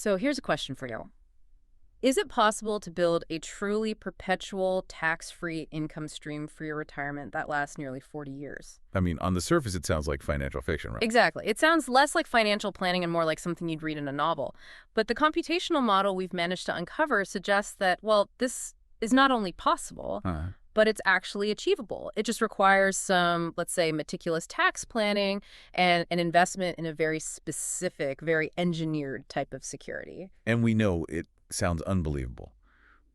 So here's a question for you. Is it possible to build a truly perpetual tax-free income stream for your retirement that lasts nearly 40 years? I mean, on the surface, it sounds like financial fiction, right? Exactly. It sounds less like financial planning and more like something you'd read in a novel. But the computational model we've managed to uncover suggests that, well, this is not only possible, but it's actually achievable. It just requires some, let's say, meticulous tax planning and an investment in a very specific, very engineered type of security. And we know it sounds unbelievable.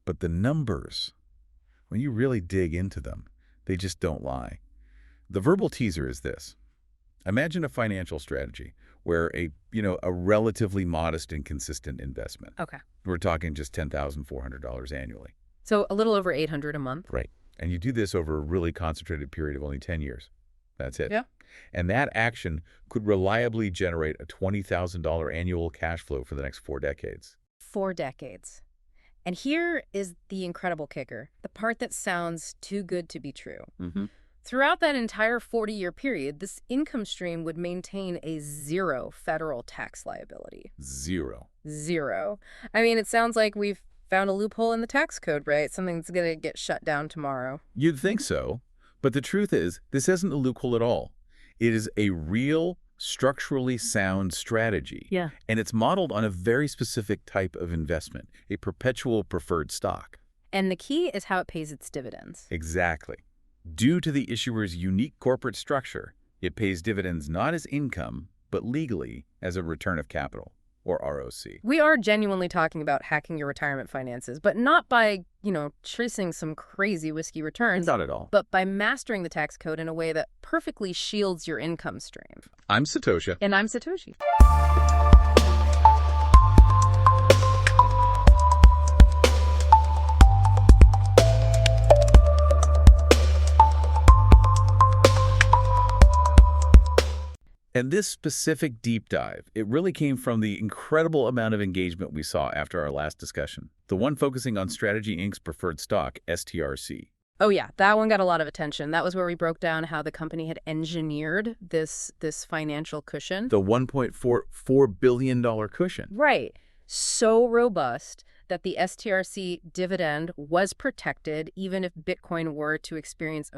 But the numbers, when you really dig into them, they just don't lie. The verbal teaser is this. Imagine a financial strategy where a relatively modest and consistent investment. Okay. We're talking just $10,400 annually. So a little over $800 a month. Right. And you do this over a really concentrated period of only 10 years. That's it. Yeah. And that action could reliably generate a $20,000 annual cash flow for the next 4 decades. 4 decades. And here is the incredible kicker, the part that sounds too good to be true. Throughout that entire 40-year period, this income stream would maintain a 0 federal tax liability. 0. 0. I mean, it sounds like we've found a loophole in the tax code, right? Something that's going to get shut down tomorrow. You'd think so. But the truth is, this isn't a loophole at all. It is a real, structurally sound strategy. Yeah. And it's modeled on a very specific type of investment, a perpetual preferred stock. And the key is how it pays its dividends. Exactly. Due to the issuer's unique corporate structure, it pays dividends not as income, but legally as a return of capital, or ROC. We are genuinely talking about hacking your retirement finances, but not by, chasing some crazy whiskey returns. Not at all. But by mastering the tax code in a way that perfectly shields your income stream. I'm Satosha. And I'm Satoshi. And this specific deep dive, it really came from the incredible amount of engagement we saw after our last discussion, the one focusing on Strategy Inc.'s preferred stock, STRC. Oh yeah, that one got a lot of attention. That was where we broke down how the company had engineered this financial cushion. The $1.44 billion cushion. Right. So robust that the STRC dividend was protected even if Bitcoin were to experience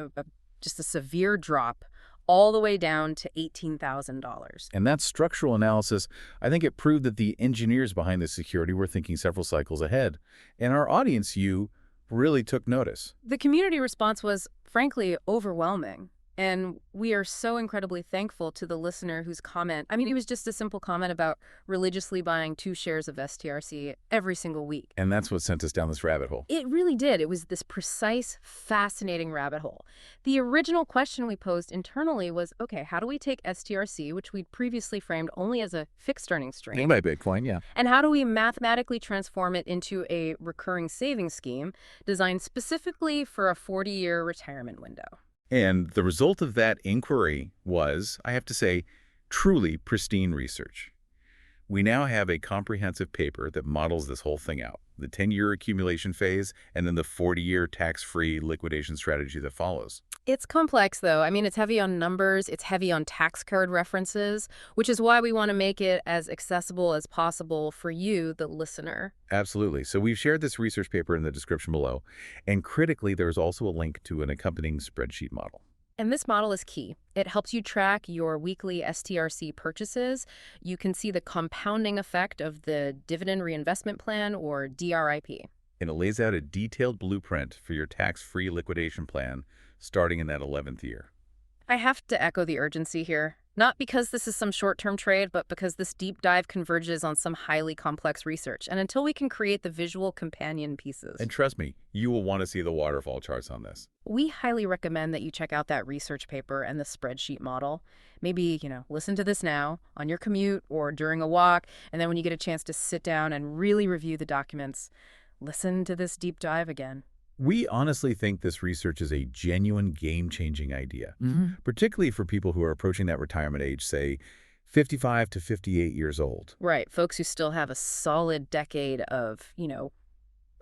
just a severe drop all the way down to $18,000. And that structural analysis, I think it proved that the engineers behind this security were thinking several cycles ahead. And our audience, you, really took notice. The community response was, frankly, overwhelming. And we are so incredibly thankful to the listener whose comment, it was just a simple comment about religiously buying 2 shares of STRC every single week. And that's what sent us down this rabbit hole. It really did. It was this precise, fascinating rabbit hole. The original question we posed internally was, okay, how do we take STRC, which we'd previously framed only as a fixed earning stream? Think by Bitcoin, yeah. And how do we mathematically transform it into a recurring savings scheme designed specifically for a 40-year retirement window? And the result of that inquiry was, I have to say, truly pristine research. We now have a comprehensive paper that models this whole thing out, the 10-year accumulation phase and then the 40-year tax-free liquidation strategy that follows. It's complex, though. It's heavy on numbers. It's heavy on tax code references, which is why we want to make it as accessible as possible for you, the listener. Absolutely. So we've shared this research paper in the description below. And critically, there's also a link to an accompanying spreadsheet model. And this model is key. It helps you track your weekly STRC purchases. You can see the compounding effect of the dividend reinvestment plan, or DRIP. And it lays out a detailed blueprint for your tax-free liquidation plan starting in that 11th year. I have to echo the urgency here. Not because this is some short-term trade, but because this deep dive converges on some highly complex research. And until we can create the visual companion pieces. And trust me, you will want to see the waterfall charts on this. We highly recommend that you check out that research paper and the spreadsheet model. Maybe, listen to this now on your commute or during a walk. And then when you get a chance to sit down and really review the documents, listen to this deep dive again. We honestly think this research is a genuine game-changing idea, particularly for people who are approaching that retirement age, say 55 to 58 years old. Right, folks who still have a solid decade of,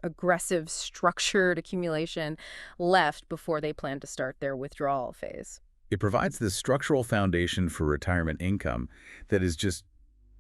aggressive, structured accumulation left before they plan to start their withdrawal phase. It provides this structural foundation for retirement income that is just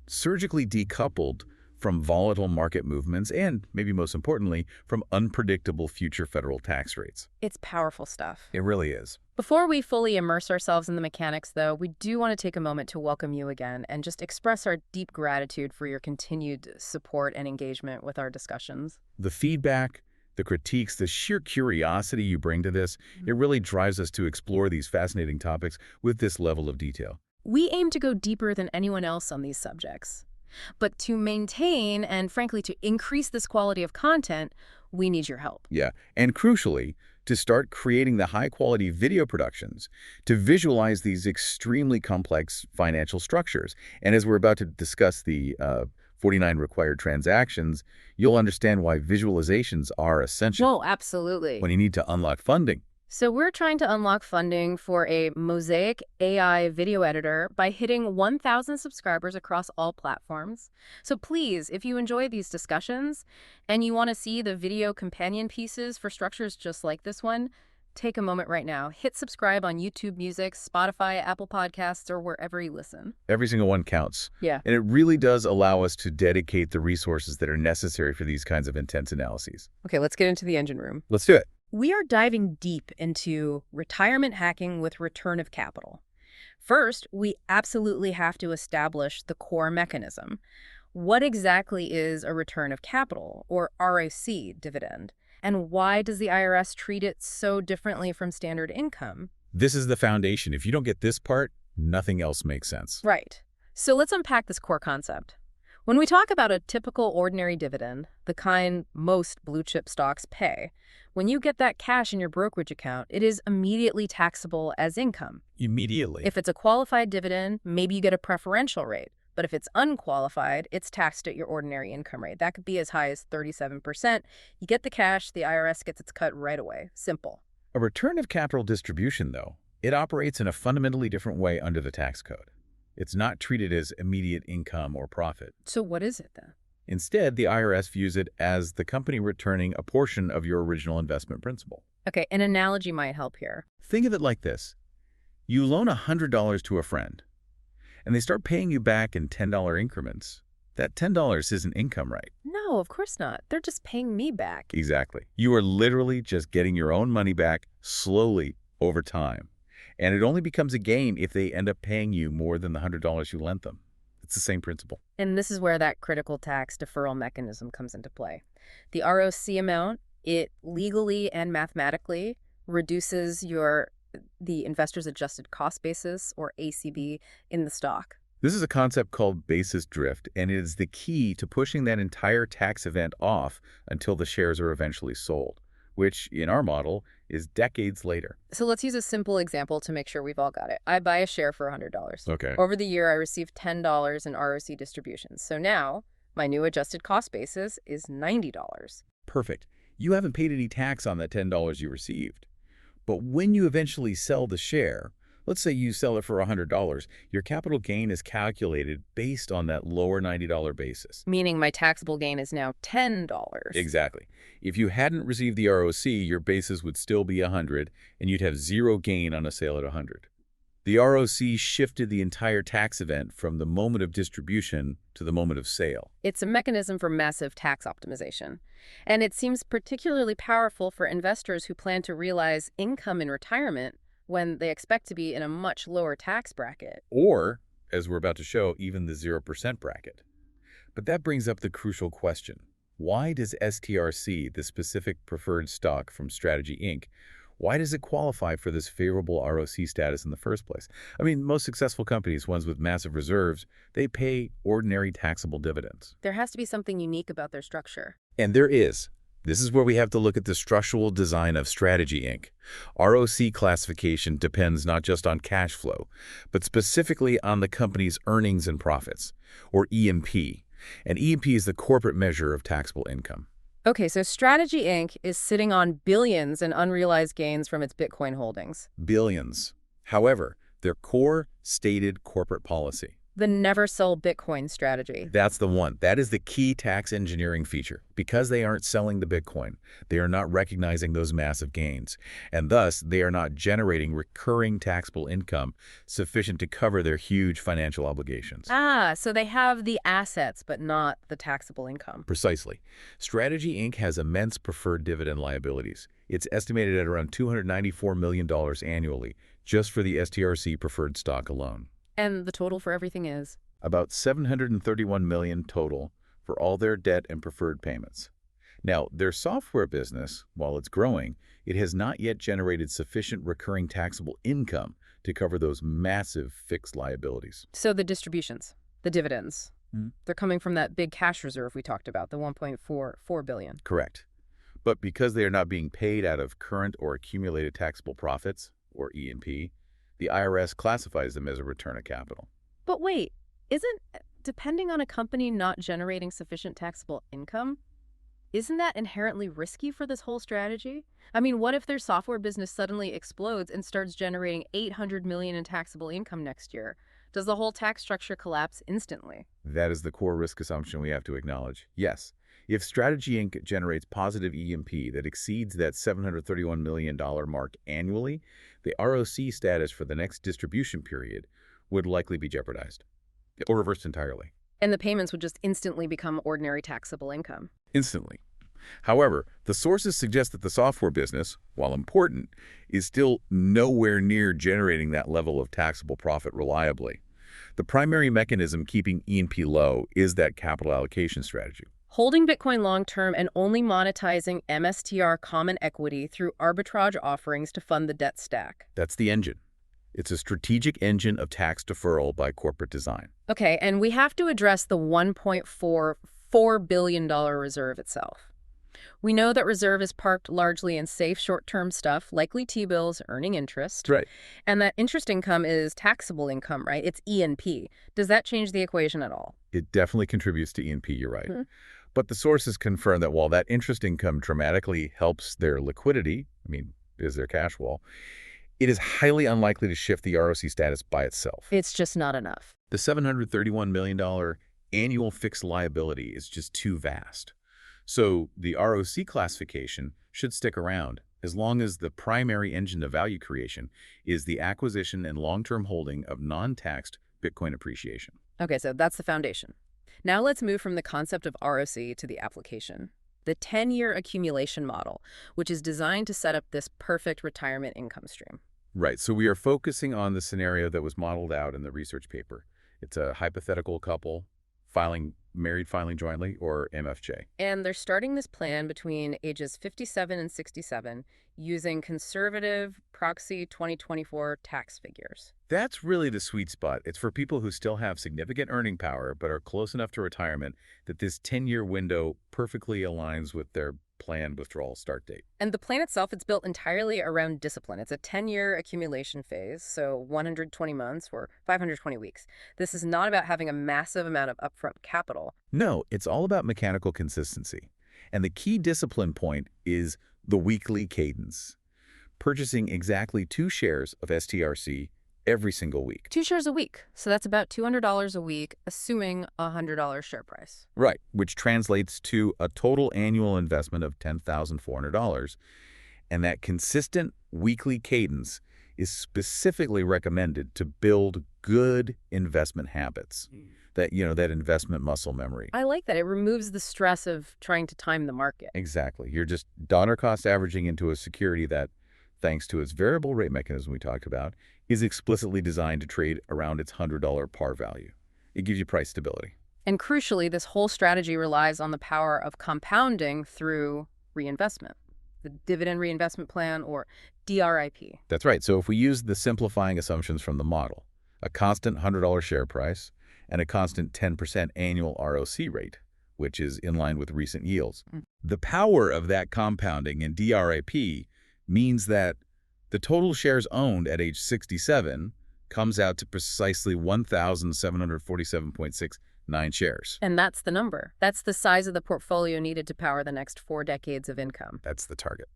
surgically decoupled from volatile market movements and, maybe most importantly, from unpredictable future federal tax rates. It's powerful stuff. It really is. Before we fully immerse ourselves in the mechanics, though, we do want to take a moment to welcome you again and just express our deep gratitude for your continued support and engagement with our discussions. The feedback, the critiques, the sheer curiosity you bring to this, it really drives us to explore these fascinating topics with this level of detail. We aim to go deeper than anyone else on these subjects. But to maintain and, frankly, to increase this quality of content, we need your help. Yeah, and crucially, to start creating the high-quality video productions to visualize these extremely complex financial structures. And as we're about to discuss the 49 required transactions, you'll understand why visualizations are essential. Oh, absolutely. When you need to unlock funding. So we're trying to unlock funding for a Mosaic AI video editor by hitting 1,000 subscribers across all platforms. So please, if you enjoy these discussions and you want to see the video companion pieces for structures just like this one, take a moment right now. Hit subscribe on YouTube Music, Spotify, Apple Podcasts, or wherever you listen. Every single one counts. Yeah. And it really does allow us to dedicate the resources that are necessary for these kinds of intense analyses. Okay, let's get into the engine room. Let's do it. We are diving deep into retirement hacking with return of capital. First, we absolutely have to establish the core mechanism. What exactly is a return of capital, or ROC dividend? And why does the IRS treat it so differently from standard income? This is the foundation. If you don't get this part, nothing else makes sense. Right. So let's unpack this core concept. When we talk about a typical ordinary dividend, the kind most blue-chip stocks pay, when you get that cash in your brokerage account, it is immediately taxable as income. Immediately. If it's a qualified dividend, maybe you get a preferential rate. But if it's unqualified, it's taxed at your ordinary income rate. That could be as high as 37%. You get the cash, the IRS gets its cut right away. Simple. A return of capital distribution, though, it operates in a fundamentally different way under the tax code. It's not treated as immediate income or profit. So what is it then? Instead, the IRS views it as the company returning a portion of your original investment principal. Okay, an analogy might help here. Think of it like this. You loan $100 to a friend, and they start paying you back in $10 increments. That $10 isn't income, right? No, of course not. They're just paying me back. Exactly. You are literally just getting your own money back slowly over time. And it only becomes a gain if they end up paying you more than the $100 you lent them. It's the same principle. And this is where that critical tax deferral mechanism comes into play. The ROC amount, it legally and mathematically reduces the investor's adjusted cost basis, or ACB, in the stock. This is a concept called basis drift, and it is the key to pushing that entire tax event off until the shares are eventually sold, which, in our model, is decades later. So let's use a simple example to make sure we've all got it. I buy a share for $100. Okay. Over the year, I receive $10 in ROC distributions. So now, my new adjusted cost basis is $90. Perfect. You haven't paid any tax on that $10 you received. But when you eventually sell the share, let's say you sell it for $100, your capital gain is calculated based on that lower $90 basis. Meaning my taxable gain is now $10. Exactly. If you hadn't received the ROC, your basis would still be $100, and you'd have zero gain on a sale at $100. The ROC shifted the entire tax event from the moment of distribution to the moment of sale. It's a mechanism for massive tax optimization. And it seems particularly powerful for investors who plan to realize income in retirement when they expect to be in a much lower tax bracket. Or, as we're about to show, even the 0% bracket. But that brings up the crucial question. Why does STRC, the specific preferred stock from Strategy Inc., why does it qualify for this favorable ROC status in the first place? I mean, most successful companies, ones with massive reserves, they pay ordinary taxable dividends. There has to be something unique about their structure. And there is. This is where we have to look at the structural design of Strategy Inc. ROC classification depends not just on cash flow, but specifically on the company's earnings and profits, or E&P. And E&P is the corporate measure of taxable income. Okay, so Strategy Inc. is sitting on billions in unrealized gains from its Bitcoin holdings. Billions. However, their core stated corporate policy. The never sell Bitcoin strategy. That's the one. That is the key tax engineering feature. Because they aren't selling the Bitcoin, they are not recognizing those massive gains, and thus they are not generating recurring taxable income sufficient to cover their huge financial obligations. Ah, so they have the assets, but not the taxable income. Precisely. Strategy Inc. has immense preferred dividend liabilities. It's estimated at around $294 million annually, just for the STRC preferred stock alone. And the total for everything is? About $731 million total for all their debt and preferred payments. Now, their software business, while it's growing, it has not yet generated sufficient recurring taxable income to cover those massive fixed liabilities. So the distributions, the dividends, they're coming from that big cash reserve we talked about, the $1.44 billion. Correct. But because they are not being paid out of current or accumulated taxable profits, or E&P, the IRS classifies them as a return of capital. But wait, isn't depending on a company not generating sufficient taxable income, isn't that inherently risky for this whole strategy? I mean, what if their software business suddenly explodes and starts generating $800 million in taxable income next year? Does the whole tax structure collapse instantly? That is the core risk assumption we have to acknowledge. Yes, if Strategy Inc. generates positive E&P that exceeds that $731 million mark annually, the ROC status for the next distribution period would likely be jeopardized or reversed entirely. And the payments would just instantly become ordinary taxable income. Instantly. However, the sources suggest that the software business, while important, is still nowhere near generating that level of taxable profit reliably. The primary mechanism keeping E&P low is that capital allocation strategy. Holding Bitcoin long-term and only monetizing MSTR common equity through arbitrage offerings to fund the debt stack. That's the engine. It's a strategic engine of tax deferral by corporate design. Okay, and we have to address the $1.44 billion reserve itself. We know that reserve is parked largely in safe short-term stuff, likely T-bills earning interest. Right. And that interest income is taxable income, right? It's E&P. Does that change the equation at all? It definitely contributes to E&P, you're right. But the sources confirm that while that interest income dramatically helps their liquidity, is their cash wall, it is highly unlikely to shift the ROC status by itself. It's just not enough. The $731 million annual fixed liability is just too vast. So the ROC classification should stick around as long as the primary engine of value creation is the acquisition and long-term holding of non-taxed Bitcoin appreciation. Okay, so that's the foundation. Now let's move from the concept of ROC to the application. The 10-year accumulation model, which is designed to set up this perfect retirement income stream. Right, so we are focusing on the scenario that was modeled out in the research paper. It's a hypothetical couple married filing jointly, or MFJ. And they're starting this plan between ages 57 and 67 using conservative proxy 2024 tax figures. That's really the sweet spot. It's for people who still have significant earning power but are close enough to retirement that this 10-year window perfectly aligns with their planned withdrawal start date. And the plan itself, it's built entirely around discipline. It's a 10-year accumulation phase, so 120 months or 520 weeks. This is not about having a massive amount of upfront capital. No, it's all about mechanical consistency. And the key discipline point is the weekly cadence. Purchasing exactly 2 shares of STRC every single week. 2 shares a week. So that's about $200 a week, assuming a $100 share price. Right, which translates to a total annual investment of $10,400. And that consistent weekly cadence is specifically recommended to build good investment habits. That investment muscle memory. I like that. It removes the stress of trying to time the market. Exactly. You're just dollar cost averaging into a security that, thanks to its variable rate mechanism we talked about, is explicitly designed to trade around its $100 par value. It gives you price stability. And crucially, this whole strategy relies on the power of compounding through reinvestment, the dividend reinvestment plan, or DRIP. That's right. So if we use the simplifying assumptions from the model, a constant $100 share price, and a constant 10% annual ROC rate, which is in line with recent yields. The power of that compounding in DRIP means that the total shares owned at age 67 comes out to precisely 1,747.69 shares. And that's the number. That's the size of the portfolio needed to power the next 4 decades of income. That's the target.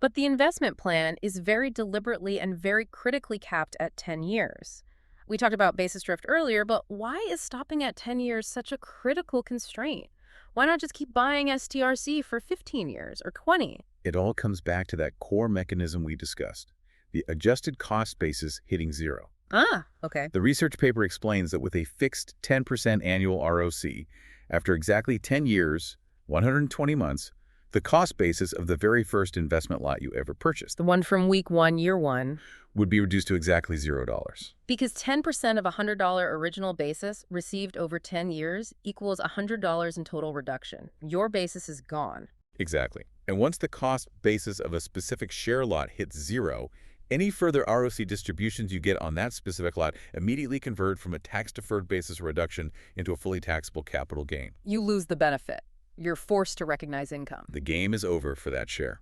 But the investment plan is very deliberately and very critically capped at 10 years. We talked about basis drift earlier, but why is stopping at 10 years such a critical constraint? Why not just keep buying STRC for 15 years or 20? It all comes back to that core mechanism we discussed, the adjusted cost basis hitting zero. Ah, okay. The research paper explains that with a fixed 10% annual ROC, after exactly 10 years, 120 months, the cost basis of the very first investment lot you ever purchased The one from week one, year one. would be reduced to exactly $0. Because 10% of a $100 original basis received over 10 years equals $100 in total reduction. Your basis is gone. Exactly. And once the cost basis of a specific share lot hits zero, any further ROC distributions you get on that specific lot immediately convert from a tax-deferred basis reduction into a fully taxable capital gain. You lose the benefit. You're forced to recognize income. The game is over for that share.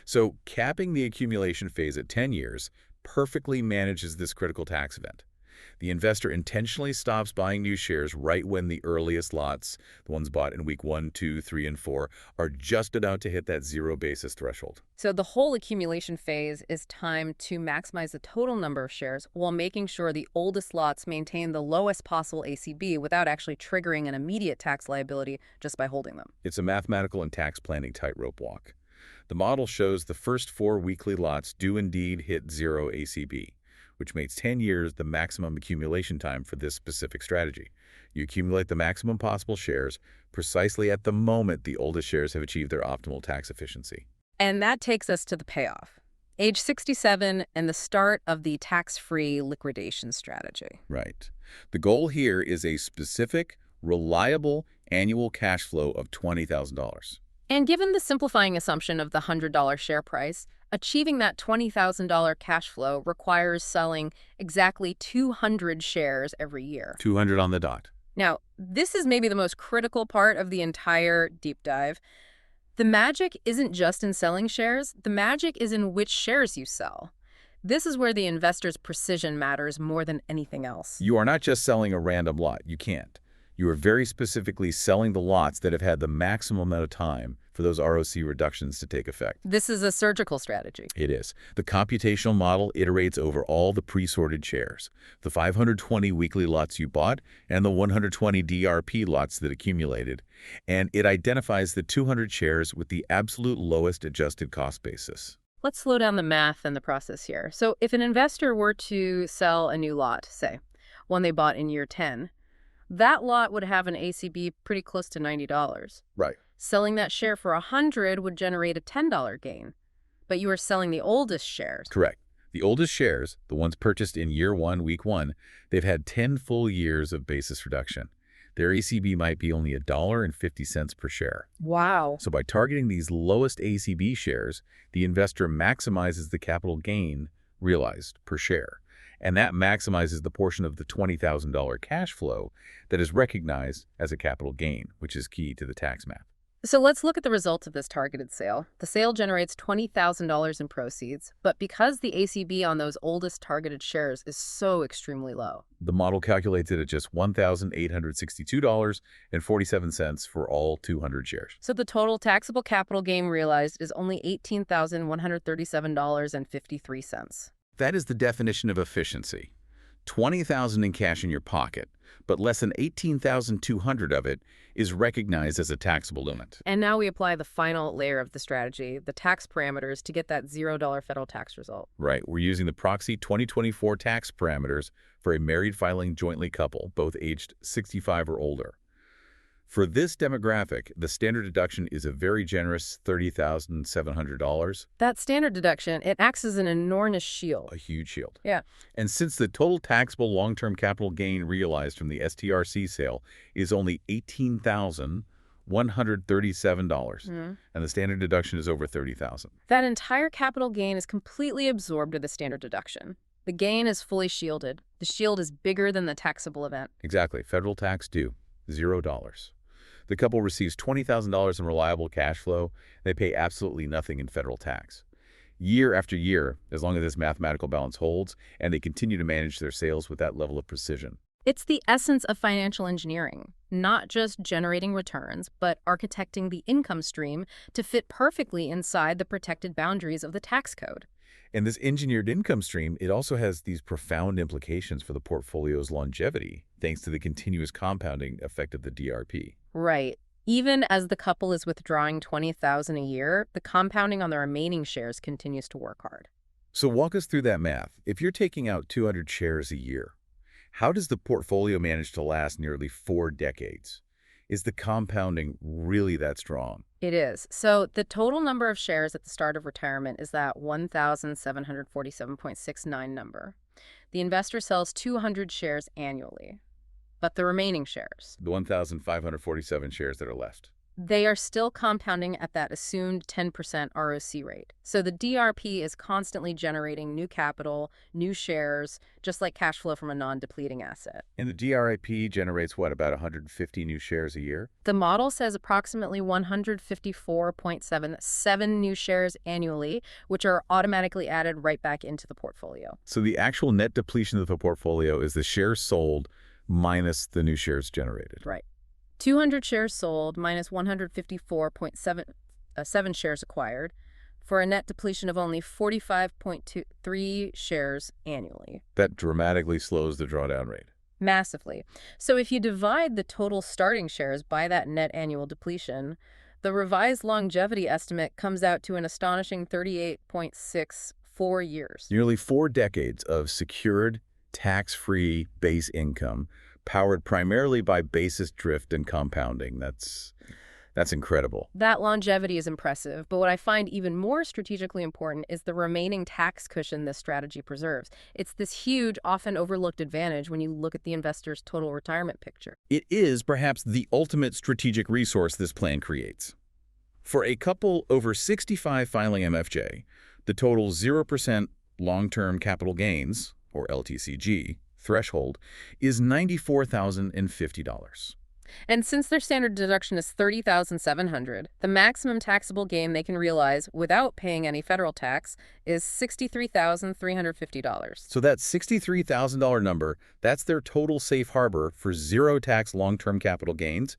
So capping the accumulation phase at 10 years perfectly manages this critical tax event. The investor intentionally stops buying new shares right when the earliest lots, the ones bought in week 1, 2, 3, and 4, are just about to hit that zero basis threshold. So the whole accumulation phase is timed to maximize the total number of shares while making sure the oldest lots maintain the lowest possible ACB without actually triggering an immediate tax liability just by holding them. It's a mathematical and tax planning tightrope walk. The model shows the first 4 weekly lots do indeed hit zero ACB, which makes 10 years the maximum accumulation time for this specific strategy. You accumulate the maximum possible shares precisely at the moment the oldest shares have achieved their optimal tax efficiency. And that takes us to the payoff. Age 67 and the start of the tax-free liquidation strategy. Right. The goal here is a specific, reliable annual cash flow of $20,000. And given the simplifying assumption of the $100 share price, achieving that $20,000 cash flow requires selling exactly 200 shares every year. 200 on the dot. Now, this is maybe the most critical part of the entire deep dive. The magic isn't just in selling shares. The magic is in which shares you sell. This is where the investor's precision matters more than anything else. You are not just selling a random lot. You can't. You are very specifically selling the lots that have had the maximum amount of time for those ROC reductions to take effect. This is a surgical strategy. It is. The computational model iterates over all the pre-sorted shares, the 520 weekly lots you bought and the 120 DRP lots that accumulated, and it identifies the 200 shares with the absolute lowest adjusted cost basis. Let's slow down the math and the process here. So if an investor were to sell a new lot, say, one they bought in year 10, that lot would have an ACB pretty close to $90. Right. Selling that share for $100 would generate a $10 gain. But you are selling the oldest shares. Correct. The oldest shares, the ones purchased in year 1, week 1, they've had 10 full years of basis reduction. Their ACB might be only $1.50 per share. Wow. So by targeting these lowest ACB shares, the investor maximizes the capital gain realized per share. And that maximizes the portion of the $20,000 cash flow that is recognized as a capital gain, which is key to the tax math. So let's look at the results of this targeted sale. The sale generates $20,000 in proceeds, but because the ACB on those oldest targeted shares is so extremely low, the model calculates it at just $1,862.47 for all 200 shares. So the total taxable capital gain realized is only $18,137.53. That is the definition of efficiency. $20,000 in cash in your pocket, but less than $18,200 of it is recognized as a taxable limit. And now we apply the final layer of the strategy, the tax parameters, to get that $0 federal tax result. Right. We're using the proxy 2024 tax parameters for a married filing jointly couple, both aged 65 or older. For this demographic, the standard deduction is a very generous $30,700. That standard deduction, it acts as an enormous shield. A huge shield. Yeah. And since the total taxable long-term capital gain realized from the STRC sale is only $18,137, and the standard deduction is over $30,000. That entire capital gain is completely absorbed with the standard deduction. The gain is fully shielded. The shield is bigger than the taxable event. Exactly. Federal tax due, $0. The couple receives $20,000 in reliable cash flow. They pay absolutely nothing in federal tax. Year after year, as long as this mathematical balance holds, and they continue to manage their sales with that level of precision. It's the essence of financial engineering, not just generating returns, but architecting the income stream to fit perfectly inside the protected boundaries of the tax code. And this engineered income stream, it also has these profound implications for the portfolio's longevity, thanks to the continuous compounding effect of the DRP. Right. Even as the couple is withdrawing $20,000 a year, the compounding on the remaining shares continues to work hard. So walk us through that math. If you're taking out 200 shares a year, how does the portfolio manage to last nearly 4 decades? Is the compounding really that strong? It is. So the total number of shares at the start of retirement is that 1,747.69 number. The investor sells 200 shares annually. But the remaining shares, The 1,547 shares that are left. they are still compounding at that assumed 10% ROC rate. So the DRP is constantly generating new capital, new shares, just like cash flow from a non-depleting asset. And the DRIP generates, what, about 150 new shares a year? The model says approximately 154.77 new shares annually, which are automatically added right back into the portfolio. So the actual net depletion of the portfolio is the shares sold minus the new shares generated. Right. 200 shares sold minus 154.7 shares acquired for a net depletion of only 45.23 shares annually. That dramatically slows the drawdown rate. Massively. So if you divide the total starting shares by that net annual depletion, the revised longevity estimate comes out to an astonishing 38.64 years. Nearly 4 decades of secured, tax-free base income powered primarily by basis drift and compounding. That's incredible. That longevity is impressive, but what I find even more strategically important is the remaining tax cushion this strategy preserves. It's this huge, often overlooked advantage when you look at the investor's total retirement picture. It is perhaps the ultimate strategic resource this plan creates. For a couple over 65 filing MFJ, the total 0% long-term capital gains, or LTCG, threshold is $94,050. And since their standard deduction is $30,700, the maximum taxable gain they can realize without paying any federal tax is $63,350. So that $63,000 number, that's their total safe harbor for zero tax long-term capital gains,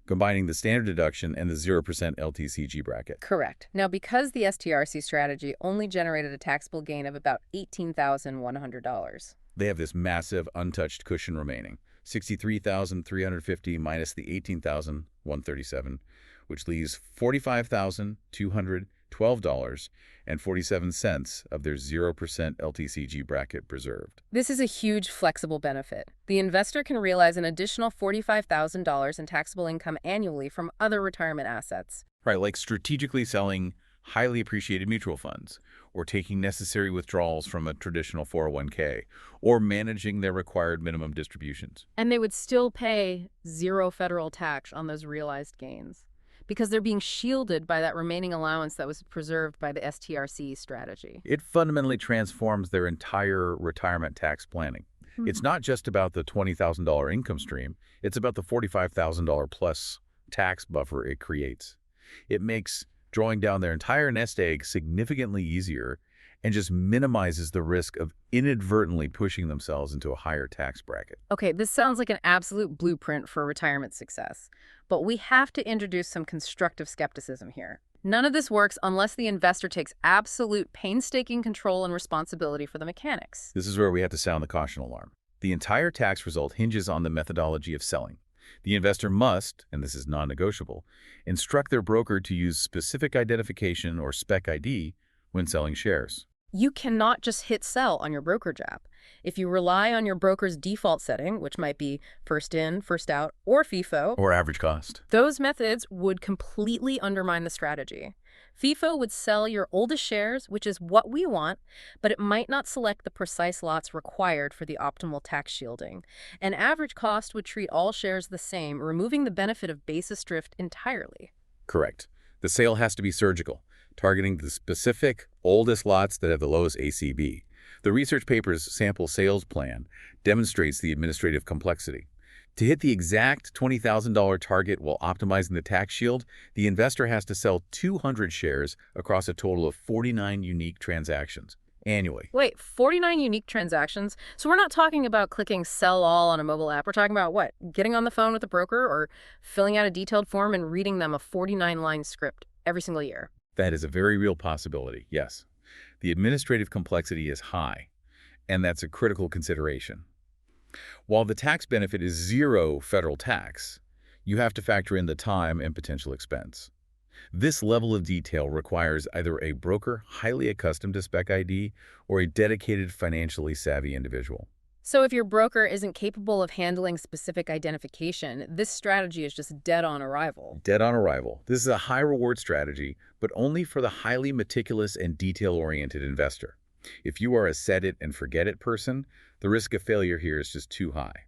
combining the standard deduction and the 0% LTCG bracket. Correct. Now, because the STRC strategy only generated a taxable gain of about $18,100. They have this massive untouched cushion remaining, $63,350 minus the $18,137, which leaves $45,212.47 of their 0% LTCG bracket preserved. This is a huge flexible benefit. The investor can realize an additional $45,000 in taxable income annually from other retirement assets. Right, like strategically selling highly appreciated mutual funds, or taking necessary withdrawals from a traditional 401k, or managing their required minimum distributions. And they would still pay zero federal tax on those realized gains because they're being shielded by that remaining allowance that was preserved by the STRC strategy. It fundamentally transforms their entire retirement tax planning. It's not just about the $20,000 income stream, it's about the $45,000 plus tax buffer it creates. It makes drawing down their entire nest egg significantly easier and just minimizes the risk of inadvertently pushing themselves into a higher tax bracket. Okay, this sounds like an absolute blueprint for retirement success, but we have to introduce some constructive skepticism here. None of this works unless the investor takes absolute painstaking control and responsibility for the mechanics. This is where we have to sound the caution alarm. The entire tax result hinges on the methodology of selling. The investor must, and this is non-negotiable, instruct their broker to use specific identification or spec ID when selling shares. You cannot just hit sell on your brokerage app. If you rely on your broker's default setting, which might be first in, first out, or FIFO, Or average cost. those methods would completely undermine the strategy. FIFO would sell your oldest shares, which is what we want, but it might not select the precise lots required for the optimal tax shielding. And average cost would treat all shares the same, removing the benefit of basis drift entirely. Correct. The sale has to be surgical, targeting the specific oldest lots that have the lowest ACB. The research paper's sample sales plan demonstrates the administrative complexity. To hit the exact $20,000 target while optimizing the tax shield, the investor has to sell 200 shares across a total of 49 unique transactions annually. Wait, 49 unique transactions? So we're not talking about clicking sell all on a mobile app. We're talking about what? Getting on the phone with a broker or filling out a detailed form and reading them a 49-line script every single year. That is a very real possibility, yes. The administrative complexity is high, and that's a critical consideration. While the tax benefit is zero federal tax, you have to factor in the time and potential expense. This level of detail requires either a broker highly accustomed to Spec ID or a dedicated financially savvy individual. So if your broker isn't capable of handling specific identification, this strategy is just dead on arrival. Dead on arrival. This is a high-reward strategy, but only for the highly meticulous and detail-oriented investor. If you are a set-it-and-forget-it person, the risk of failure here is just too high.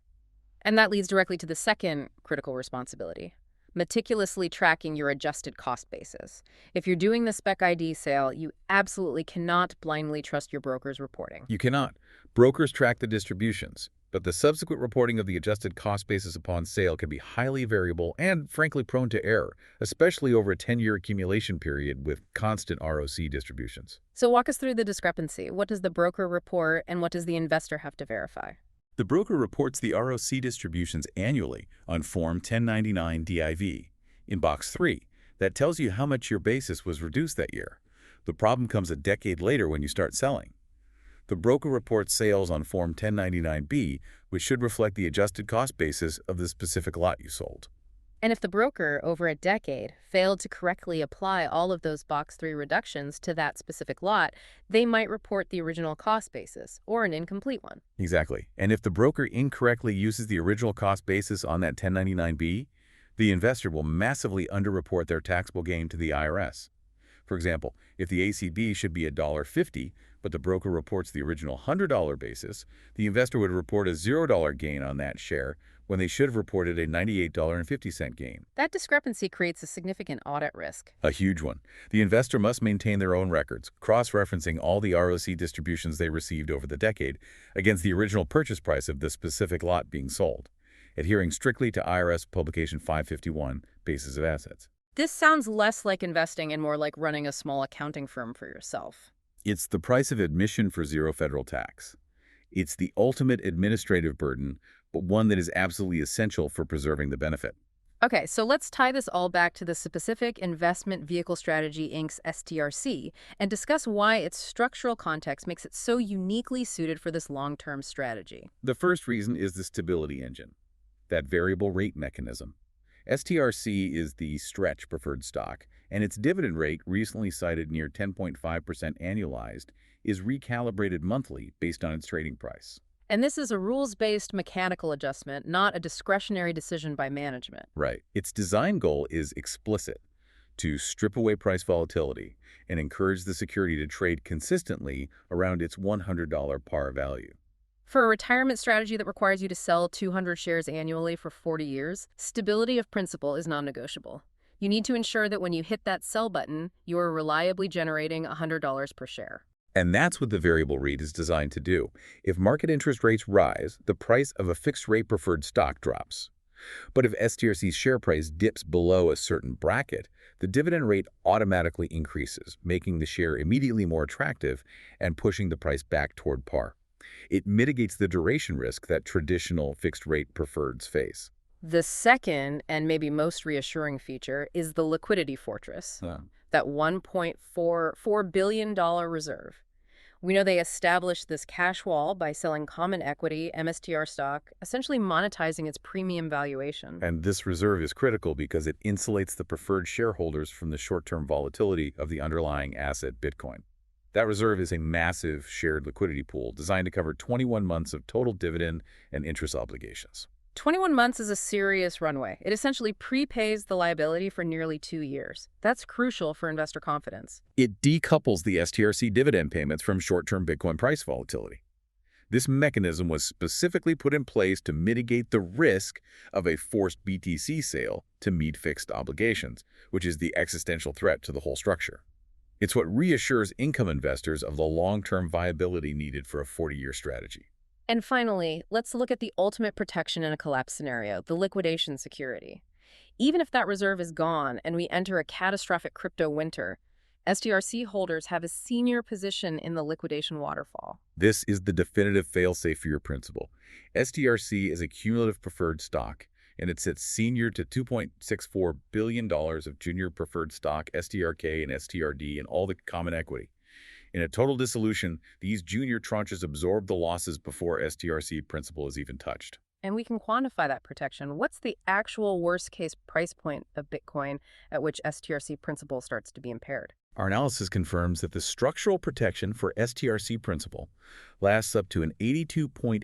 And that leads directly to the second critical responsibility: meticulously tracking your adjusted cost basis. If you're doing the Spec ID sale, you absolutely cannot blindly trust your broker's reporting. You cannot. Brokers track the distributions, but the subsequent reporting of the adjusted cost basis upon sale can be highly variable and, frankly, prone to error, especially over a 10-year accumulation period with constant ROC distributions. So walk us through the discrepancy. What does the broker report and what does the investor have to verify? The broker reports the ROC distributions annually on Form 1099 DIV in Box 3. That tells you how much your basis was reduced that year. The problem comes a decade later when you start selling. The broker reports sales on Form 1099B, which should reflect the adjusted cost basis of the specific lot you sold. And if the broker, over a decade, failed to correctly apply all of those Box 3 reductions to that specific lot, they might report the original cost basis, or an incomplete one. Exactly. And if the broker incorrectly uses the original cost basis on that 1099B, the investor will massively underreport their taxable gain to the IRS. For example, if the ACB should be $1.50, but the broker reports the original $100 basis, the investor would report a $0 gain on that share when they should have reported a $98.50 gain. That discrepancy creates a significant audit risk. A huge one. The investor must maintain their own records, cross-referencing all the ROC distributions they received over the decade against the original purchase price of the specific lot being sold, adhering strictly to IRS Publication 551, Basis of Assets. This sounds less like investing and more like running a small accounting firm for yourself. It's the price of admission for zero federal tax. It's the ultimate administrative burden, but one that is absolutely essential for preserving the benefit. Okay, so let's tie this all back to the Specific Investment Vehicle Strategy, Inc.'s STRC, and discuss why its structural context makes it so uniquely suited for this long-term strategy. The first reason is the stability engine, that variable rate mechanism. STRC is the stretch preferred stock, and its dividend rate, recently cited near 10.5% annualized, is recalibrated monthly based on its trading price. And this is a rules-based mechanical adjustment, not a discretionary decision by management. Right. Its design goal is explicit: to strip away price volatility and encourage the security to trade consistently around its $100 par value. For a retirement strategy that requires you to sell 200 shares annually for 40 years, stability of principal is non-negotiable. You need to ensure that when you hit that sell button, you are reliably generating $100 per share. And that's what the variable rate is designed to do. If market interest rates rise, the price of a fixed-rate preferred stock drops. But if STRC's share price dips below a certain bracket, the dividend rate automatically increases, making the share immediately more attractive and pushing the price back toward par. It mitigates the duration risk that traditional fixed-rate preferreds face. The second, and maybe most reassuring feature, is the liquidity fortress, that $1.44 billion reserve. We know they established this cash wall by selling common equity, MSTR stock, essentially monetizing its premium valuation. And this reserve is critical because it insulates the preferred shareholders from the short-term volatility of the underlying asset, Bitcoin. That reserve is a massive shared liquidity pool designed to cover 21 months of total dividend and interest obligations. 21 months is a serious runway. It essentially prepays the liability for nearly 2 years. That's crucial for investor confidence. It decouples the STRC dividend payments from short-term Bitcoin price volatility. This mechanism was specifically put in place to mitigate the risk of a forced BTC sale to meet fixed obligations, which is the existential threat to the whole structure. It's what reassures income investors of the long-term viability needed for a 40-year strategy. And finally, let's look at the ultimate protection in a collapse scenario, the liquidation security. Even if that reserve is gone and we enter a catastrophic crypto winter, STRC holders have a senior position in the liquidation waterfall. This is the definitive fail-safe for your principal. STRC is a cumulative preferred stock, and it sits senior to $2.64 billion of junior preferred stock, STRK and STRD, and all the common equity. In a total dissolution, these junior tranches absorb the losses before STRC principal is even touched. And we can quantify that protection. What's the actual worst-case price point of Bitcoin at which STRC principal starts to be impaired? Our analysis confirms that the structural protection for STRC principal lasts up to an 82.8%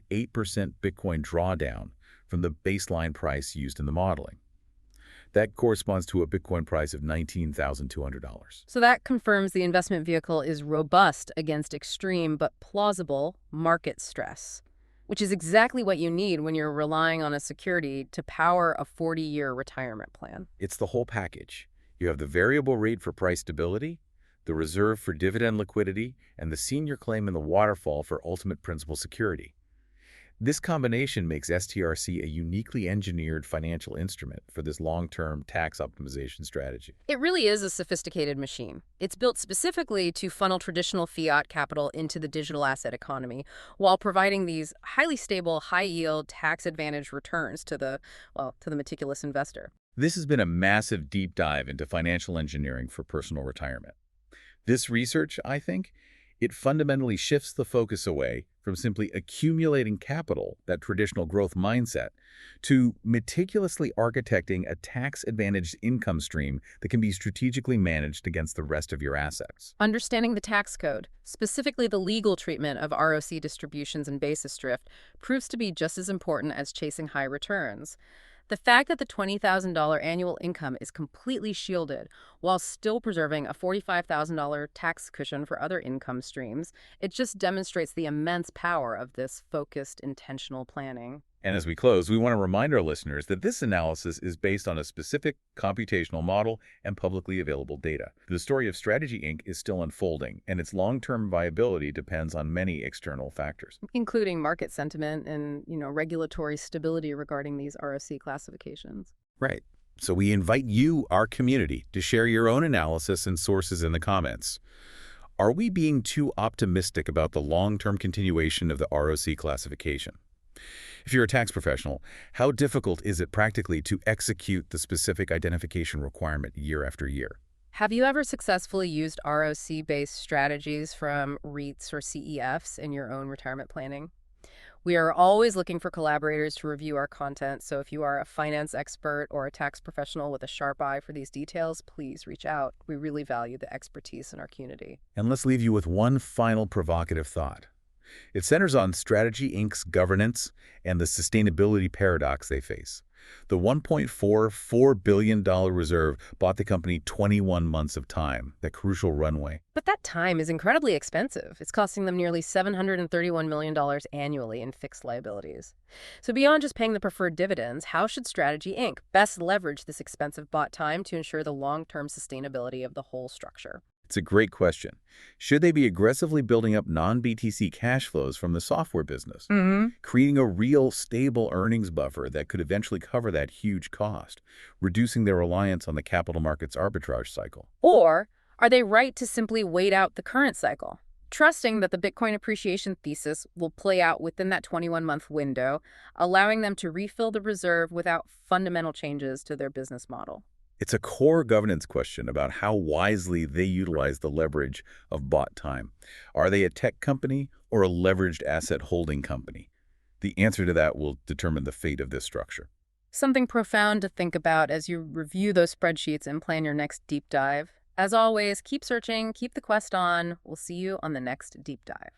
Bitcoin drawdown from the baseline price used in the modeling. That corresponds to a Bitcoin price of $19,200. So that confirms the investment vehicle is robust against extreme but plausible market stress, which is exactly what you need when you're relying on a security to power a 40-year retirement plan. It's the whole package. You have the variable rate for price stability, the reserve for dividend liquidity, and the senior claim in the waterfall for ultimate principal security. This combination makes STRC a uniquely engineered financial instrument for this long-term tax optimization strategy. It really is a sophisticated machine. It's built specifically to funnel traditional fiat capital into the digital asset economy while providing these highly stable, high-yield, tax-advantaged returns to the meticulous investor. This has been a massive deep dive into financial engineering for personal retirement. This research, I think, it fundamentally shifts the focus away from simply accumulating capital, that traditional growth mindset, to meticulously architecting a tax-advantaged income stream that can be strategically managed against the rest of your assets. Understanding the tax code, specifically the legal treatment of ROC distributions and basis drift, proves to be just as important as chasing high returns. The fact that the $20,000 annual income is completely shielded while still preserving a $45,000 tax cushion for other income streams, it just demonstrates the immense power of this focused, intentional planning. And as we close, we want to remind our listeners that this analysis is based on a specific computational model and publicly available data. The story of Strategy Inc. is still unfolding, and its long-term viability depends on many external factors, Including market sentiment and, regulatory stability regarding these ROC classifications. Right. So we invite you, our community, to share your own analysis and sources in the comments. Are we being too optimistic about the long-term continuation of the ROC classification? If you're a tax professional, how difficult is it practically to execute the specific identification requirement year after year? Have you ever successfully used ROC-based strategies from REITs or CEFs in your own retirement planning? We are always looking for collaborators to review our content, so if you are a finance expert or a tax professional with a sharp eye for these details, please reach out. We really value the expertise in our community. And let's leave you with one final provocative thought. It centers on Strategy Inc.'s governance and the sustainability paradox they face. The $1.44 billion reserve bought the company 21 months of time, that crucial runway. But that time is incredibly expensive. It's costing them nearly $731 million annually in fixed liabilities. So beyond just paying the preferred dividends, how should Strategy Inc. best leverage this expensive bought time to ensure the long-term sustainability of the whole structure? It's a great question. Should they be aggressively building up non-BTC cash flows from the software business, creating a real stable earnings buffer that could eventually cover that huge cost, reducing their reliance on the capital markets arbitrage cycle? Or are they right to simply wait out the current cycle, trusting that the Bitcoin appreciation thesis will play out within that 21-month window, allowing them to refill the reserve without fundamental changes to their business model? It's a core governance question about how wisely they utilize the leverage of bought time. Are they a tech company or a leveraged asset holding company? The answer to that will determine the fate of this structure. Something profound to think about as you review those spreadsheets and plan your next deep dive. As always, keep searching, keep the quest on. We'll see you on the next deep dive.